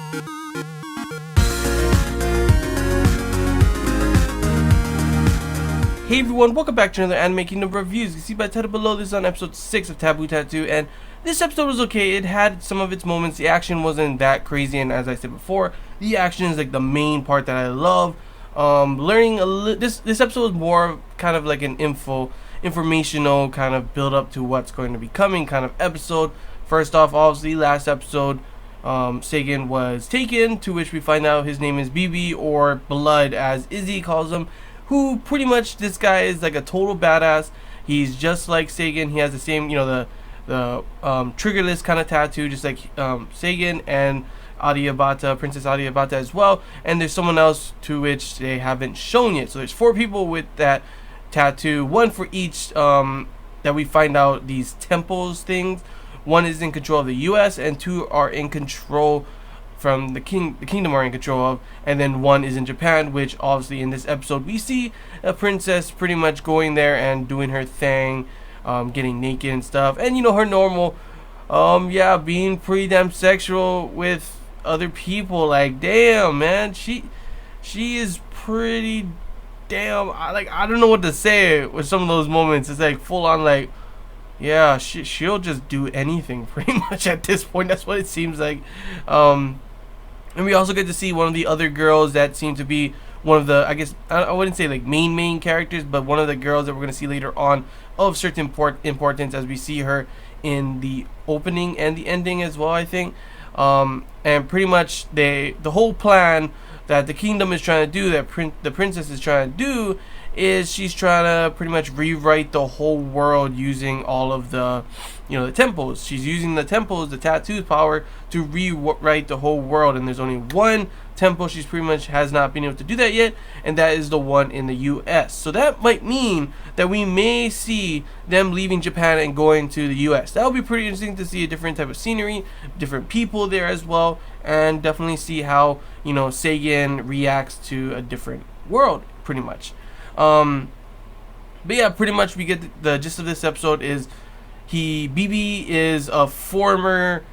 Hey everyone, welcome back to another Anime Kingdom reviews. You can see by the title below, this is on episode 6 of Taboo Tattoo, and this episode was okay. It had some of its moments. The action wasn't that crazy, and as I said before, the action is like the main part that I love. This episode was more kind of like an informational kind of build up to what's going to be coming kind of episode. First off, obviously last episode, Sagan was taken, to which we find out his name is BB, or Blood as Izzy calls him. Who pretty much, this guy is like a total badass. He's just like Sagan. He has the same, the triggerless kind of tattoo, just like Sagan, and Adiabata, Princess Adiabata as well. And there's someone else to which they haven't shown yet. So there's 4 people with that tattoo, 1 for each that we find out these temples things. 1 is in control of the US, and 2 are in control from the kingdom are in control of, and then 1 is in Japan, which obviously in this episode we see a princess pretty much going there and doing her thing, getting naked and stuff, and her normal being pretty damn sexual with other people. Like, damn man, she is pretty damn, I don't know what to say with some of those moments. It's like full on, like, yeah, she'll just do anything pretty much at this point. That's what it seems like. And we also get to see one of the other girls that seem to be one of the, I guess, I wouldn't say like main characters, but one of the girls that we're going to see later on of certain importance, as we see her in the opening and the ending as well, I think. And pretty much the whole plan that the kingdom is trying to do, that the princess is trying to do, is she's trying to pretty much rewrite the whole world using all of the the temples. She's using the temples, the tattoo's power, to rewrite the whole world, and there's only 1 temple she's pretty much has not been able to do that yet, and that is the one in the US. So that might mean that we may see them leaving Japan and going to the US. That would be pretty interesting to see a different type of scenery, different people there as well, and definitely see how Sagan reacts to a different world pretty much. But yeah, pretty much we get the gist of this episode is BB is a former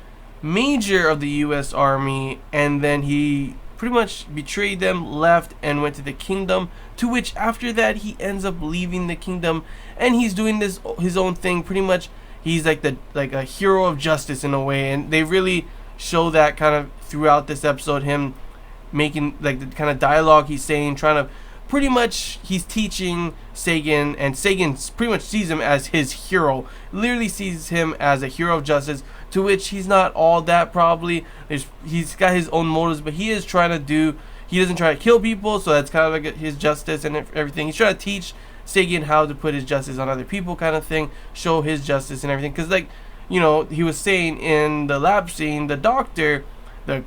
major of the US Army, and then he pretty much betrayed them, left, and went to the kingdom, to which after that he ends up leaving the kingdom, and he's doing this his own thing. Pretty much he's like a hero of justice in a way, and they really show that kind of throughout this episode, him making like the kind of dialogue he's saying, trying to pretty much, he's teaching Sagan, and Sagan pretty much sees him as his hero, literally sees him as a hero of justice, to which he's not all that probably. He's got his own motives, but he is trying to he doesn't try to kill people, so that's kind of like his justice and everything. He's trying to teach Sagan how to put his justice on other people kind of thing, show his justice and everything, because like, he was saying in the lab scene, the doctor, the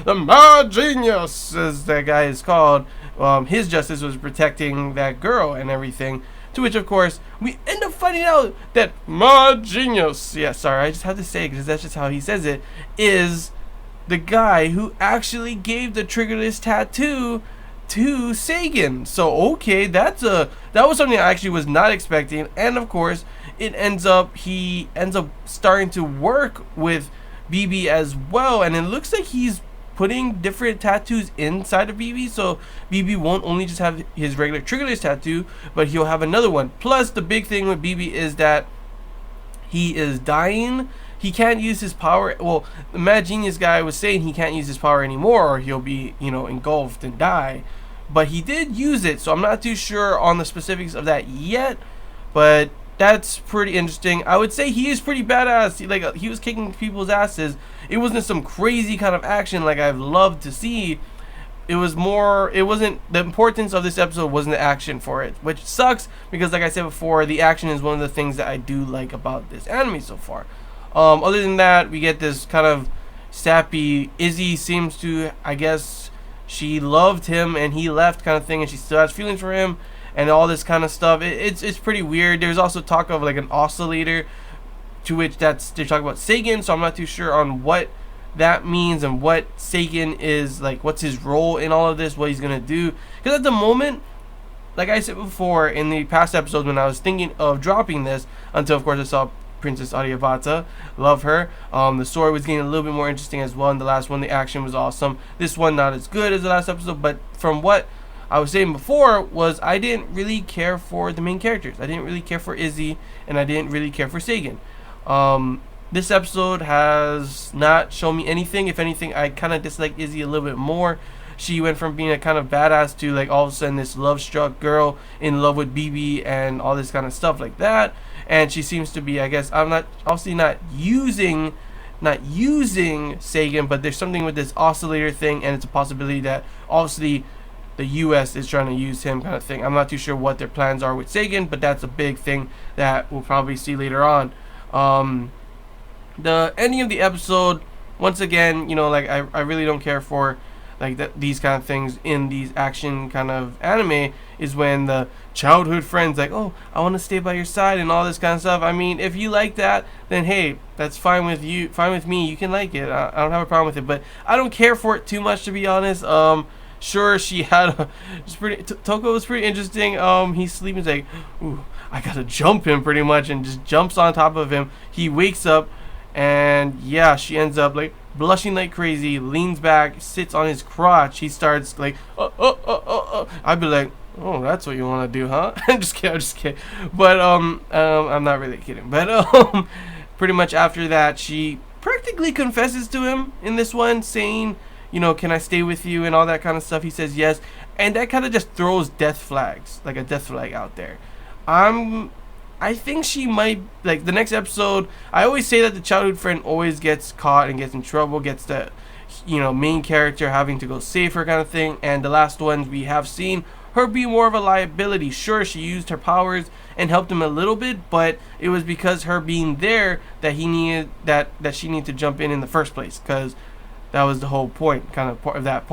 mad genius, as that guy is called, his justice was protecting that girl and everything. To which, of course, we end up finding out that mad genius, yeah, sorry, I just have to say it because that's just how he says it, is the guy who actually gave the triggerless tattoo to Sagan. So okay, that was something I actually was not expecting, and of course, he ends up starting to work with BB as well, and it looks like he's putting different tattoos inside of BB, so BB won't only just have his regular triggerless tattoo, but he'll have another one. Plus, the big thing with BB is that he is dying. He can't use his power. Well, the mad genius guy was saying he can't use his power anymore, or he'll be engulfed and die, but he did use it, so I'm not too sure on the specifics of that yet, but that's pretty interesting. I would say he is pretty badass. He was kicking people's asses. It wasn't some crazy kind of action like I've loved to see. It wasn't, the importance of this episode wasn't the action for it, which sucks because, like I said before, the action is one of the things that I do like about this anime so far. Other than that, we get this kind of sappy, Izzy seems to, I guess, she loved him and he left kind of thing, and she still has feelings for him and all this kind of stuff. It's pretty weird. There's also talk of like an oscillator, to which they're talking about Sagan, so I'm not too sure on what that means and what Sagan is like, what's his role in all of this, what he's gonna do. Because at the moment, like I said before in the past episodes when I was thinking of dropping this, until of course I saw Princess Aryabhata. Love her. The story was getting a little bit more interesting as well in the last one. The action was awesome. This one not as good as the last episode, but from what I was saying before was I didn't really care for the main characters. I didn't really care for Izzy, and I didn't really care for Sagan. This episode has not shown me anything. If anything, I kind of dislike Izzy a little bit more. She went from being a kind of badass to like all of a sudden this love-struck girl in love with BB and all this kind of stuff like that. And she seems to be, I guess, I'm not obviously not using Sagan, but there's something with this oscillator thing, and it's a possibility that obviously the U.S. is trying to use him, kind of thing. I'm not too sure what their plans are with Sagan, but that's a big thing that we'll probably see later on. The ending of the episode, once again, you know, like I really don't care for like these kind of things in these action kind of anime, is when the childhood friends like, oh, I want to stay by your side and all this kind of stuff. I mean, if you like that, then hey, that's fine with you, fine with me. You can like it. I don't have a problem with it, but I don't care for it too much, to be honest. Sure, she had Toko was pretty interesting. He's sleeping, he's like, ooh, I gotta jump him pretty much, and just jumps on top of him. He wakes up, and yeah, she ends up like blushing like crazy, leans back, sits on his crotch. He starts like, I'd be like, oh, that's what you want to do, huh? I'm just kidding. But I'm not really kidding. But pretty much after that, she practically confesses to him in this one, saying, you know, can I stay with you and all that kind of stuff. He says yes, and that kind of just throws death flags, like a death flag out there. I think she might, like, the next episode, I always say that the childhood friend always gets caught and gets in trouble, gets the, you know, main character having to go save her kind of thing. And the last ones, we have seen her be more of a liability. Sure, she used her powers and helped him a little bit, but it was because her being there that he needed, that she needed to jump in the first place, because that was the whole point, kind of part of that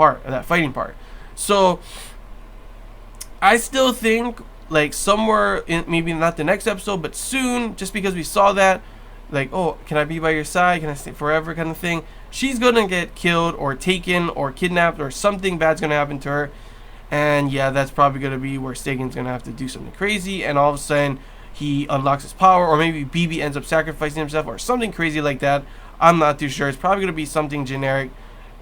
fighting part. So I still think, like, somewhere in, maybe not the next episode, but soon, just because we saw that, like, oh, can I be by your side, can I stay forever kind of thing, she's gonna get killed or taken or kidnapped, or something bad's gonna happen to her. And yeah, that's probably gonna be where Sagan's gonna have to do something crazy, and all of a sudden he unlocks his power, or maybe BB ends up sacrificing himself, or something crazy like that. I'm not too sure. It's probably gonna be something generic,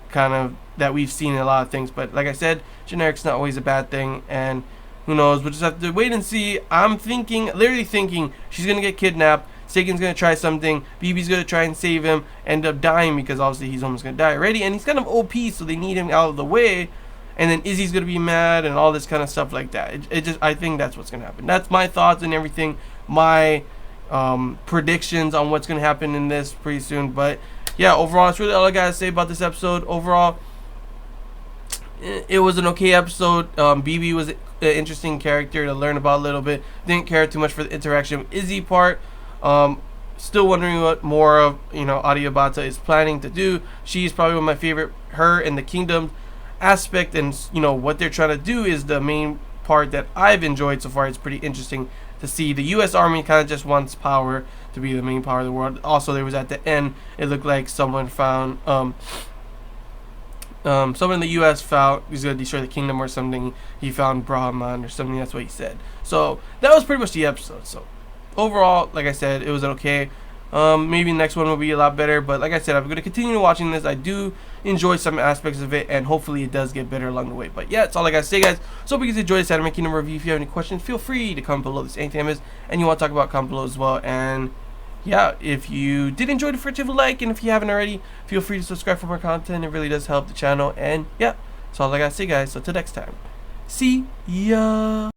kind of, that we've seen in a lot of things. But like I said, generic's not always a bad thing, and who knows? We'll just have to wait and see. I'm literally thinking she's gonna get kidnapped, Sagan's gonna try something, BB's gonna try and save him, end up dying, because obviously he's almost gonna die already, and he's kind of OP, so they need him out of the way. And then Izzy's gonna be mad and all this kind of stuff like that. I think that's what's gonna happen. That's my thoughts and everything, my predictions on what's gonna happen in this pretty soon. But yeah, overall, that's really all I gotta say about this episode. Overall, it was an okay episode. BB was an interesting character to learn about a little bit. Didn't care too much for the interaction with Izzy part. Still wondering what more of, you know, Aryabhata is planning to do. She's probably one of my favorite. Her and the kingdom aspect, and you know what they're trying to do, is the main part that I've enjoyed so far. It's pretty interesting to see. The U.S. Army kind of just wants power to be the main power of the world. Also, there was at the end, it looked like someone found someone in the U.S. found he's gonna destroy the kingdom or something. He found Brahman or something. That's what he said. So that was pretty much the episode. So overall, like I said, it was okay. Maybe the next one will be a lot better, but like I said, I'm going to continue watching this. I do enjoy some aspects of it, and hopefully it does get better along the way. But yeah, that's all I got to say, guys. So hope you guys enjoyed this Anime Kingdom review. If you have any questions, feel free to comment below. This anything is, and you want to talk about, comment below as well. And yeah, if you did enjoy the give a like, and if you haven't already, feel free to subscribe for more content. It really does help the channel. And yeah, that's all I got to say, guys. So till next time, see ya.